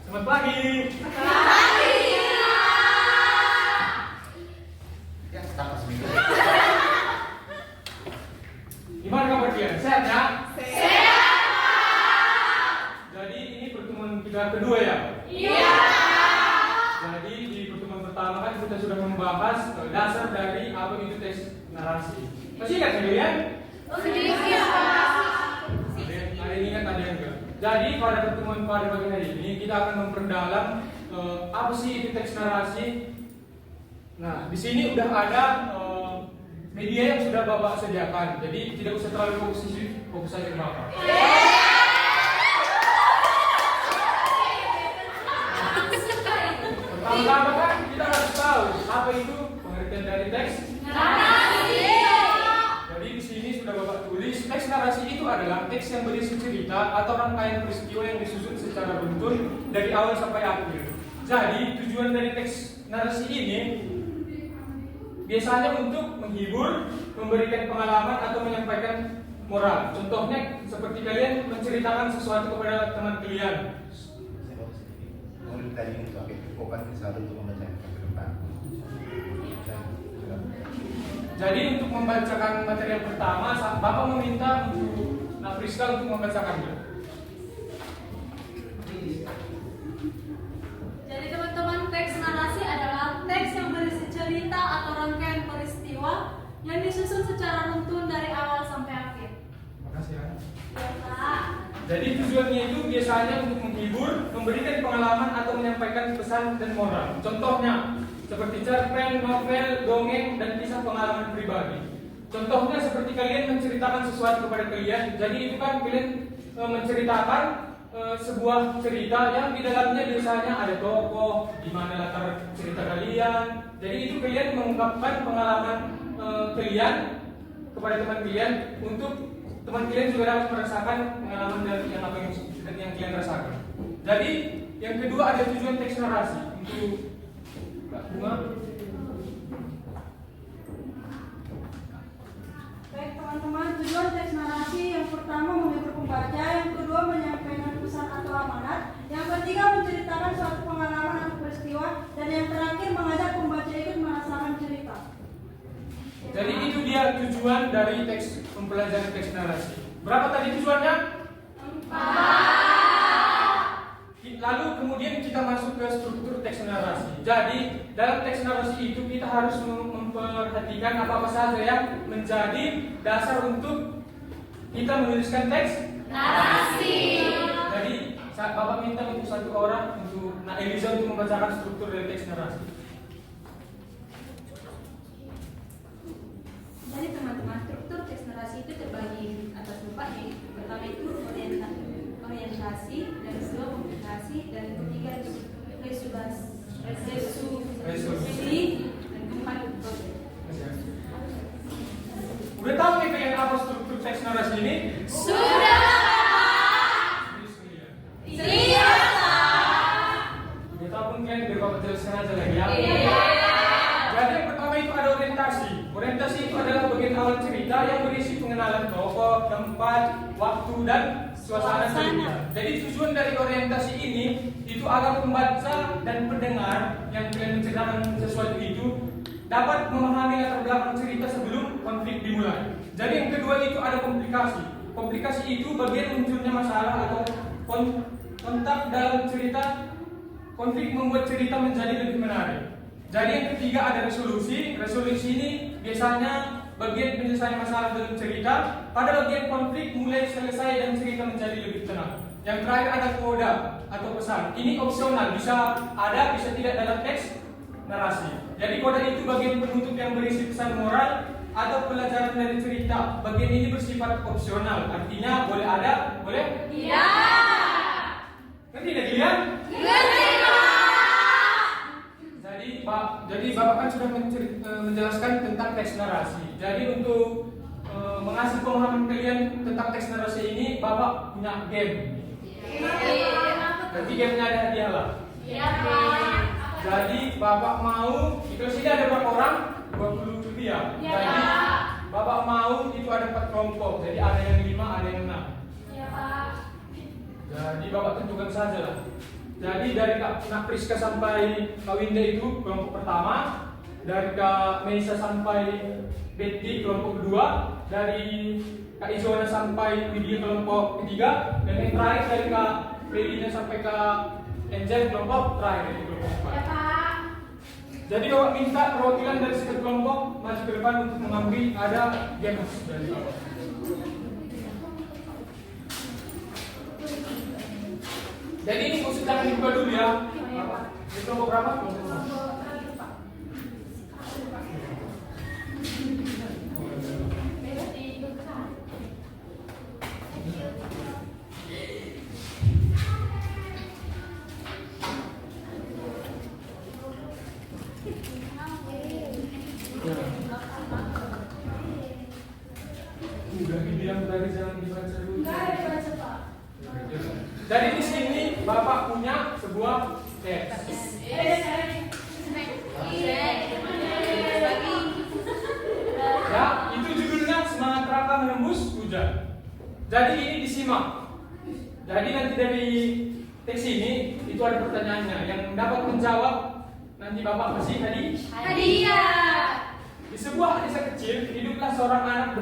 Selamat pagi. Ya, tambah seminggu. Gimana kabar kalian? Sehat ya? Sehat. Jadi ini pertemuan kita kedua ya? Iya. Jadi di pertemuan pertama kan kita sudah membahas dasar dari apa itu tes narasi. Masih ingat kalian? Ada yang ingat, ada yang enggak. Jadi pada pertemuan pada pagi hari ini kita akan memperdalam apa sih itu teks narasi. Nah, di sini udah ada media yang sudah Bapak sediakan. Jadi tidak usah terlalu fokus saja ke Bapak. Pertama-tama kan kita harus tahu apa itu pengertian dari teks Narasi. Jadi di sini sudah Bapak tulis, teks narasi itu adalah teks yang berisi cerita atau rangkaian peristiwa yang disusun secara beruntun dari awal sampai akhir. Jadi tujuan dari teks narasi ini biasanya untuk menghibur, memberikan pengalaman atau menyampaikan moral. Contohnya seperti kalian menceritakan sesuatu kepada teman kalian. Tadi itu fokus satu untuk membaca ke depan. Jadi untuk membacakan materi yang pertama, Bapak meminta untuk Friska untuk membacakannya. Jadi teman-teman, teks narasi adalah teks yang berisi cerita atau rangkaian peristiwa yang disusun secara runtun dari awal sampai akhir. Makasih ya. Ya, Pak. Jadi tujuannya itu biasanya untuk menghibur, memberikan pengalaman atau menyampaikan pesan dan moral. Contohnya seperti cerpen, novel, dongeng, dan kisah pengalaman pribadi. Contohnya seperti kalian menceritakan sesuatu kepada kalian. Jadi itu kan kalian menceritakan sebuah cerita yang di dalamnya biasanya ada tokoh, di mana latar cerita kalian. Jadi itu kalian mengungkapkan pengalaman kalian kepada teman kalian untuk teman kalian juga dapat merasakan pengalaman dari yang apa yang kalian rasakan. Jadi yang kedua ada tujuan teks narasi untuk Mbak Bunga. Baik teman-teman, tujuan teks narasi yang pertama menghibur pembaca, yang kedua menyampaikan pesan atau amanat, yang ketiga menceritakan suatu pengalaman atau peristiwa, dan yang terakhir mengajak pembaca ikut merasakan cerita. Jadi itu dia tujuan dari teks pembelajaran teks narasi. Berapa tadi tujuannya? 4. Lalu kemudian kita masuk ke struktur teks narasi. Jadi dalam teks narasi itu kita harus memperhatikan apa-apa saja yang menjadi dasar untuk kita menuliskan teks Narasi. Jadi Bapak minta untuk satu orang untuk Eliza untuk membacakan struktur dari teks narasi. Jadi teman-teman, struktur teks narasi itu terbagi atas 4 nih. Pertama itu orientasi, dan kedua komunikasi, dan ketiga itu resolusi, dan keempat proses. Udah tahu nih kalian apa struktur teks narasi ini? Sudah. Iya. Udah tahu pun kalian biar Bapak jelaskan aja lagi ya. Iya. Jadi yang pertama itu ada orientasi. Orientasi itu adalah bagian awal cerita yang berisi pengenalan tokoh, tempat, waktu, dan suasana cerita. Jadi tujuan dari orientasi ini itu agar pembaca dan pendengar yang kalian menceritakan sesuatu itu dapat memahami latar belakang cerita sebelum konflik dimulai. Jadi yang kedua itu ada komplikasi. Komplikasi itu bagian munculnya masalah atau kontak dalam cerita. Konflik membuat cerita menjadi lebih menarik. Jadi yang ketiga ada resolusi. Resolusi ini biasanya bagian penyelesaian masalah dalam cerita. Pada bagian konflik mulai selesai dan cerita menjadi lebih tenang. Yang terakhir ada koda atau pesan. Ini opsional, bisa ada, bisa tidak dalam teks narasi. Jadi koda itu bagian penutup yang berisi pesan moral atau pelajaran dari cerita. Bagian ini bersifat opsional, artinya boleh ada, boleh? Iya. Ngerti tidak kalian? Ngerti. Jadi Bapak kan sudah menjelaskan tentang teks narasi. Jadi untuk mengasih pemahaman kalian tentang teks narasi ini, Bapak punya game. Nanti gamenya ada hadiah lah. Iya, Pak. Jadi Bapak mau, di kelas ini ada berapa orang? 20 lebih ya. Iya, Jadi Pak. Bapak mau itu ada 4 kelompok. Jadi ada yang 5, ada yang 6. Iya, Pak. Jadi Bapak tentukan saja lah. Jadi dari Kak Priska sampai Kak Winda itu kelompok pertama, dari Kak Meisa sampai Betty kelompok kedua, dari Kak Izona sampai Widya kelompok ketiga, dan yang terakhir dari Kak Belina sampai Kak Angel kelompok terakhir dari kelompok empat. Ya Pak. Jadi Bapak minta perwakilan dari setiap kelompok maju ke depan untuk mengambil ada games dari Bapak. Jadi ini khusus jangan dibuka dulu ya. Di kelompok berapa? Kelompok berapa? Udah dibilang tadi jangan dibaca dulu. Jadi di sini Bapak punya sebuah teks. Ya, itu judulnya Semangat Raka Menembus Hujan. Jadi ini disimak. Jadi nanti dari teks ini itu ada pertanyaannya yang dapat menjawab nanti Bapak kasih Hadiah. Di sebuah desa kecil, hiduplah seorang anak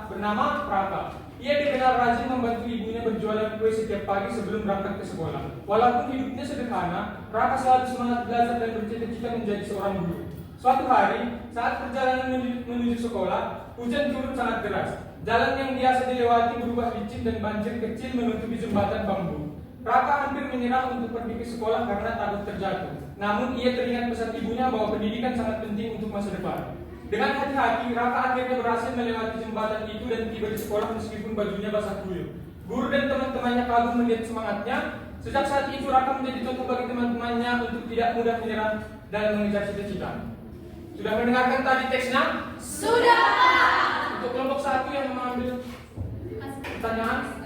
bernama Raka. Ia dikenal rajin membantu ibunya berjualan kue setiap pagi sebelum berangkat ke sekolah. Walaupun hidupnya sederhana, Raka selalu semangat belajar dan bercita-cita menjadi seorang guru. Suatu hari, saat perjalanan menuju sekolah, hujan turun sangat deras. Jalan yang biasa dilewati berubah licin dan banjir kecil menutupi jembatan bambu. Raka hampir menyerah untuk pergi ke sekolah karena takut terjatuh. Namun ia teringat pesan ibunya bahwa pendidikan sangat penting untuk masa depan. Dengan hati-hati, Raka akhirnya berhasil melewati jembatan itu dan tiba di sekolah meskipun bajunya basah kuyup. Guru dan teman-temannya kagum melihat semangatnya. Sejak saat itu Raka menjadi contoh bagi teman-temannya untuk tidak mudah menyerah dalam mengejar cita-cita. Sudah mendengarkan tadi teksnya? Sudah. Untuk kelompok satu yang mengambil pertanyaan.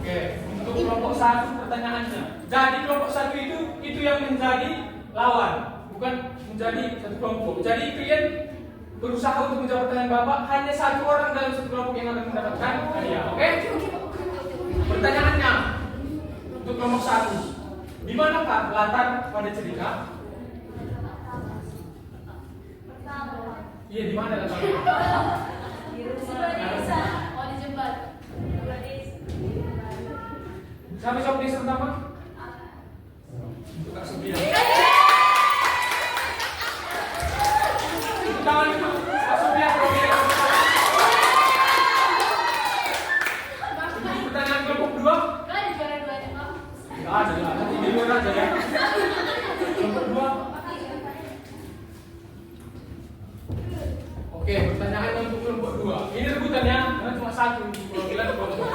Oke, untuk kelompok satu pertanyaannya. Jadi kelompok satu itu yang menjadi lawan, bukan menjadi satu kelompok. Jadi kalian berusaha untuk menjawab pertanyaan Bapak, hanya satu orang dalam satu kelompok yang akan mendapatkan hadiah. Oke? Pertanyaannya untuk kelompok satu, di manakah latar pada cerita? Iya, di mana latarnya? Oh, di jembat. Siapa jawab desa pertama? Untuk Kak Sofia. Tangan itu, Kak Sofia. Untuk pertanyaan kelompok kedua? Kan di juara duanya, Pak. Tidak ada lah, nanti di luar aja ya. Kelompok kedua. Oke, pertanyaan untuk kelompok dua. Ini rebutannya, karena cuma satu untuk perwakilan kelompok.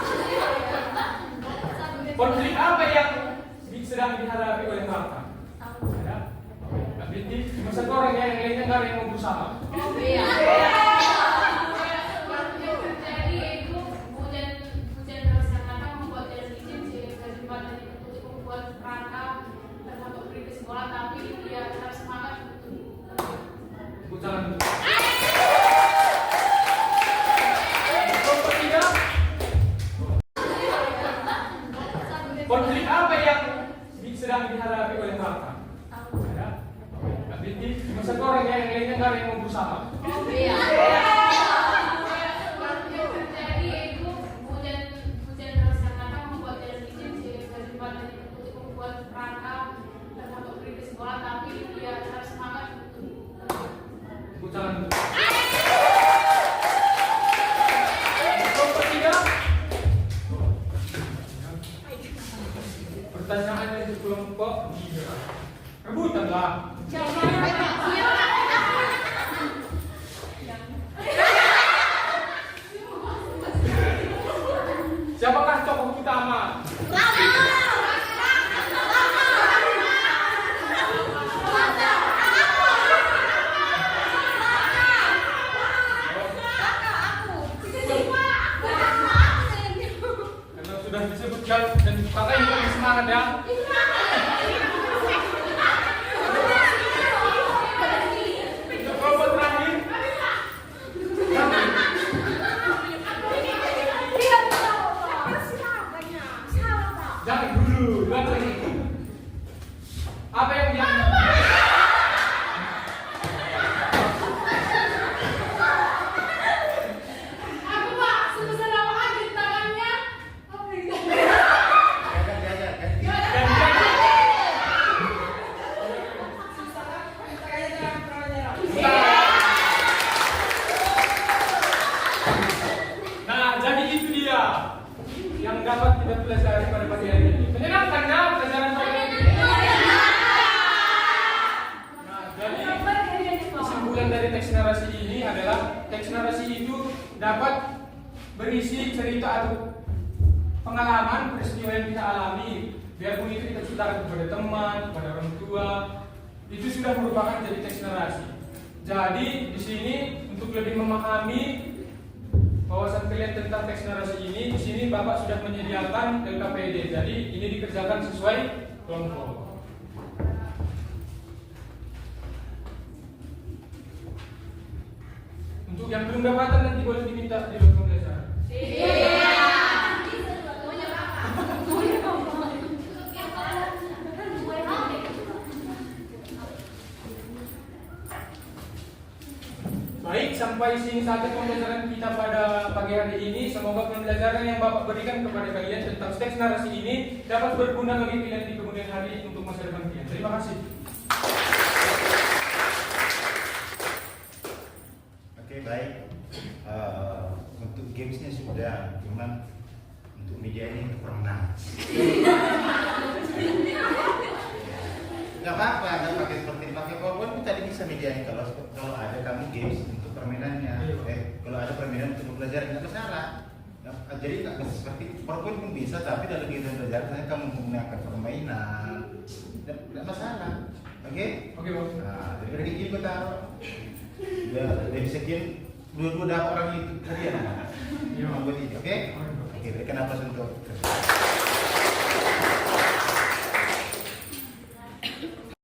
Konflik apa yang sedang dihadapi oleh Raka? Ada? Oke, Binti, cuma satu orang ya, yang lainnya nggak ada yang mau berusaha. Iya. Yang terjadi yaitu hujan deras yang datang membuat jalan licin sehingga jembatan itu untuk membuat Raka terhambat pergi ke sekolah, tapi dia tetap semangat untuk Tepuk tangan dulu. Kelompok tiga. Konflik apa yang sedang dihadapi oleh Raka? Ada? Oke, Binti, cuma satu orang ya, yang lainnya nggak ada yang mau berusaha. Iya. Yang terjadi yaitu hujan deras yang datang membuat jalan licin sehingga jembatan itu untuk membuat Raka terhambat pergi ke sekolah, tapi dia tetap semangat untuk Tepuk tangan dulu. Kelompok tiga. Pertanyaannya untuk kelompok tiga. Rebutan lah. Siapakah tokoh utama? Karena sudah disebutkan dan kakak yang paling semangat ya. Untuk kelompok terakhir. yang dapat kita pelajari pada pagi hari ini. Menyenangkan ya pelajaran pagi hari ini? Nah, jadi kesimpulan dari teks narasi ini adalah teks narasi itu dapat berisi cerita atau pengalaman peristiwa yang kita alami. Biarpun itu kita ceritakan kepada teman, kepada orang tua, itu sudah merupakan jadi teks narasi. Jadi di sini untuk lebih memahami wawasan kalian tentang teks narasi ini, di sini Bapak sudah menyediakan LKPD. Jadi ini dikerjakan sesuai kelompok. Untuk yang belum dapatan nanti boleh diminta di ruang pembelajaran. Baik, sampai sini saja pembelajaran kita pada pagi hari ini. Semoga pembelajaran yang Bapak berikan kepada kalian tentang teks narasi ini dapat berguna bagi kalian di kemudian hari untuk masa depan kalian. Terima kasih. Oke, baik. Untuk gamesnya sudah, cuman untuk media ini untuk perenang. Gak apa-apa, gak pakai seperti pakai PowerPoint tadi bisa mediain kalau ada kamu games untuk permainannya, kalau ada permainan untuk belajar nggak masalah. Jadi nggak seperti PowerPoint pun bisa, tapi dalam kegiatan belajar misalnya kamu menggunakan permainan, nggak masalah. Oke? Oke, Bos. Nah, daripada gini gue taruh. Dari sekian dua dapat orang itu kalian. Iya. Oke? Oke, berikan nafas untuk